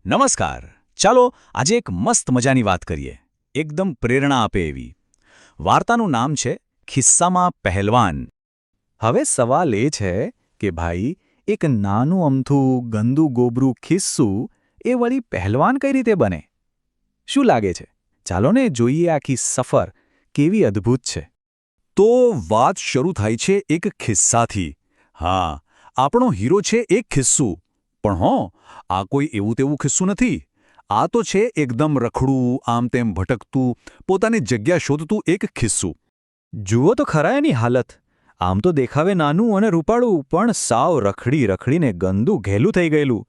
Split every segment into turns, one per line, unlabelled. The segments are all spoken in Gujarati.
નમસ્કાર. ચાલો આજે એક મસ્ત મજાની વાત કરીએ, એકદમ પ્રેરણા આપે એવી. વાર્તાનું નામ છે ખિસ્સામાં પહેલવાન. હવે સવાલ એ છે કે ભાઈ, એક નાનું અમથું ગંદુ ગોબરું ખિસ્સું એ વળી પહેલવાન કઈ રીતે બને? શું લાગે છે? ચાલો ને જોઈએ આખી સફર કેવી અદ્ભુત છે. તો વાત શરૂ થાય છે એક ખિસ્સાથી. હા, આપણો હીરો છે એક ખિસ્સું. પણ આ કોઈ એવું તેવું ખિસ્સું નથી. આ તો છે એકદમ રખડું, આમ તેમ ભટકતું, પોતાની જગ્યા શોધતું એક ખિસ્સું. જુઓ તો ખરા એની હાલત. આમ તો દેખાવે નાનું અને રૂપાળું, પણ સાવ રખડી રખડીને ગંદુ ઘેલું થઈ ગયેલું,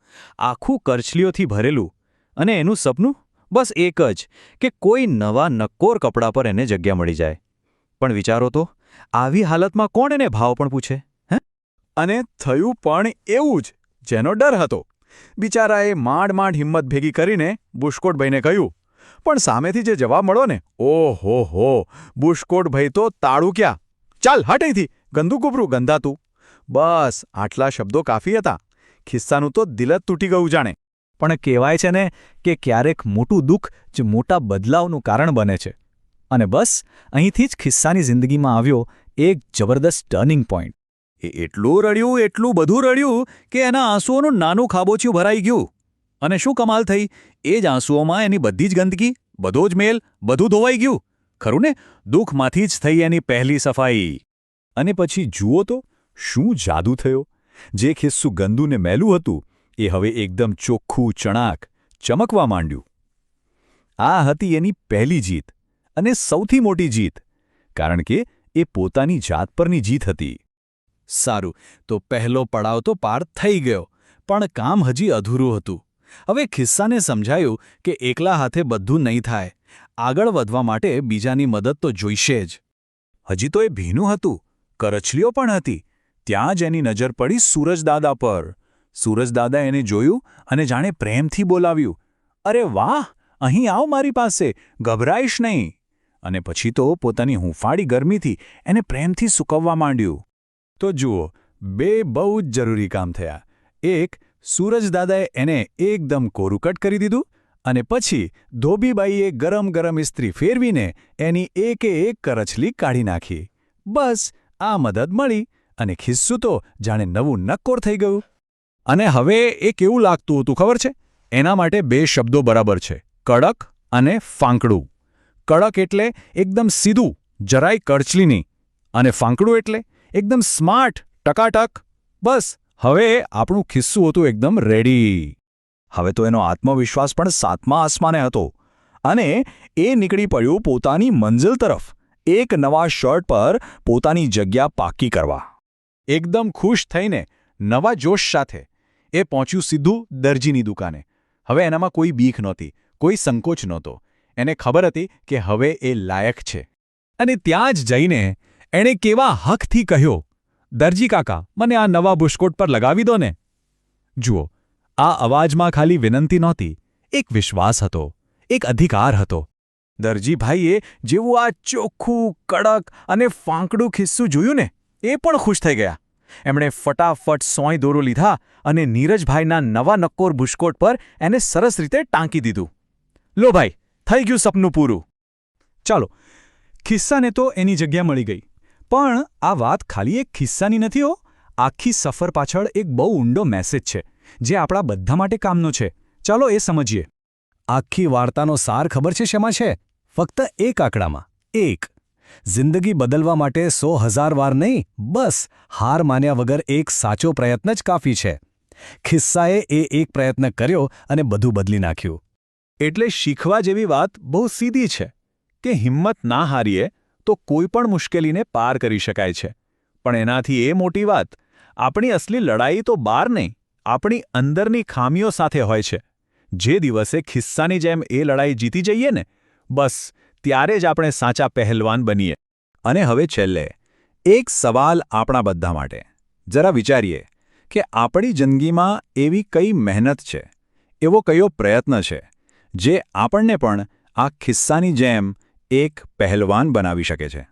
આખું કરચલીઓથી ભરેલું. અને એનું સપનું બસ એક જ, કે કોઈ નવા નક્કોર કપડાં પર એને જગ્યા મળી જાય. પણ વિચારો તો, આવી હાલતમાં કોણ એને ભાવ પણ પૂછે? હે? અને થયું પણ એવું જ જેનો ડર હતો. બિચારાએ માંડ હિંમત ભેગી કરીને બુશકોટભાઈને કહ્યું. પણ સામેથી જે જવાબ મળ્યો ને, ઓહો, બુશકોટભાઈ તો તાળું ક્યાં! ચાલ હટ અહીંથી, ગંદુ ગોબરું ગંધાતું. બસ આટલા શબ્દો કાફી હતા. ખિસ્સાનું તો દિલ જ તૂટી ગયું જાણે. પણ કહેવાય છે ને કે ક્યારેક મોટું દુઃખ જ મોટા બદલાવનું કારણ બને છે. અને બસ અહીંથી જ ખિસ્સાની જિંદગીમાં આવ્યો એક જબરદસ્ત ટર્નિંગ પોઈન્ટ. એ એટલું રડ્યું, એટલું બધું રડ્યું કે એના આંસુઓનું નાનું ખાબોચિયું ભરાઈ ગયું. અને શું કમાલ થઈ, એ જ આંસુઓમાં એની બધી જ ગંદકી, બધો જ મેલ, બધું ધોવાઈ ગયું. ખરું ને? દુઃખમાંથી જ થઈ એની પહેલી સફાઈ. અને પછી જુઓ તો શું જાદુ થયો. જે ખિસ્સું ગંદુ ને મેલું હતું, એ હવે એકદમ ચોખ્ખું, ચણાક, ચમકવા માંડ્યું. આ હતી એની પહેલી જીત, અને સૌથી મોટી જીત. કારણ કે એ પોતાની જાત પરની જીત હતી. સારું, તો પહેલો પડાવ તો પાર થઈ ગયો, પણ કામ હજી અધૂરું હતું. હવે ખિસ્સાને સમજાયું કે એકલા હાથે બધું નહીં થાય. આગળ વધવા માટે બીજાની મદદ તો જોઈશે જ. હજી તો એ ભીનું હતું, કરચલીઓ પણ હતી. ત્યાં જ એની નજર પડી સૂરજદાદા પર. સૂરજદાદા એને જોયું અને જાણે પ્રેમથી બોલાવ્યું, અરે વાહ, અહીં આવ મારી પાસે, ગભરાઈશ નહીં. અને પછી તો પોતાની હૂંફાળી ગરમીથી એને પ્રેમથી સૂકવવા માંડ્યું. તો જુઓ, બે બહુ જ જરૂરી કામ થયા. એક, સૂરજદાદાએ એને એકદમ કોરુકટ કરી દીધું, અને પછી ધોબીબાઈએ ગરમ ગરમ ઇસ્ત્રી ફેરવીને એની એકે એક કરચલી કાઢી નાખી. બસ આ મદદ મળી અને ખિસ્સું તો જાણે નવું નક્કોર થઈ ગયું. અને હવે એ કેવું લાગતું હતું ખબર છે? એના માટે બે શબ્દો બરાબર છે: કડક અને ફાંકડું. કડક એટલે એકદમ સીધું, જરાય કરચલી નહીં. અને ફાંકડું એટલે એકદમ સ્માર્ટ, ટકાટક. બસ હવે આપણું ખિસ્સું હતું એકદમ રેડી. હવે તો એનો આત્મવિશ્વાસ પણ સાતમા આસમાને હતો. અને એ નીકળી પડ્યું પોતાની મંઝિલ તરફ, એક નવા શર્ટ પર પોતાની જગ્યા પાકી કરવા. એકદમ ખુશ થઈને, નવા જોશ સાથે એ પહોંચ્યું સીધું દરજીની દુકાને. હવે એનામાં કોઈ બીક નહોતી, કોઈ સંકોચ નહોતો. એને ખબર હતી કે હવે એ લાયક છે. અને ત્યાં જ જઈને એણે કેવા હકથી કહ્યું, દરજી કાકા, મને આ નવા બુશકોટ પર લગાવી દો ને. જુઓ, આ અવાજમાં ખાલી વિનંતી નહોતી, એક વિશ્વાસ હતો, એક અધિકાર હતો. દરજીભાઈએ જેવું આ ચોખ્ખું, કડક અને ફાંકડું ખિસ્સું જોયું ને, એ પણ ખુશ થઈ ગયા. એમણે ફટાફટ સોય દોરો લીધા અને નીરજભાઈના નવા નક્કોર બુશકોટ પર એને સરસ રીતે ટાંકી દીધું. લો ભાઈ, થઈ ગયું સપનું પૂરું. ચાલો, ખિસ્સાને તો એની જગ્યા મળી ગઈ. પણ આ વાત ખાલી એક ખિસ્સાની નથી હો. આખી સફર પાછળ એક બહુ ઊંડો મેસેજ છે, જે આપણા બધા માટે કામનો છે. ચાલો એ સમજીએ. આખી વાર્તાનો સાર ખબર છે શેમાં છે? ફક્ત એક આંકડામાં. એક. જિંદગી બદલવા માટે 100,000 વાર નહીં, બસ હાર માન્યા વગર એક સાચો પ્રયત્ન જ કાફી છે. ખિસ્સાએ એ એક પ્રયત્ન કર્યો અને બધું બદલી નાખ્યું. એટલે શીખવા જેવી વાત બહુ સીધી છે કે હિંમત ના હારીએ તો કોઈ પણ મુશ્કેલીને પાર કરી શકાય છે. પણ એનાથી એ મોટી વાત, આપણી અસલી લડાઈ તો બહાર નહીં, આપણી અંદરની ખામીઓ સાથે હોય છે. જે દિવસે ખિસ્સાની જેમ એ લડાઈ જીતી જઈએ ને, બસ ત્યારે જ આપણે સાચા પહેલવાન બનીએ. અને હવે છેલ્લે એક સવાલ આપણા બધા માટે. જરા વિચારીએ કે આપણી જિંદગીમાં એવી કઈ મહેનત છે, એવો કયો પ્રયત્ન છે, જે આપણને પણ આ ખિસ્સાની જેમ એક પહેલવાન બનાવી શકે છે.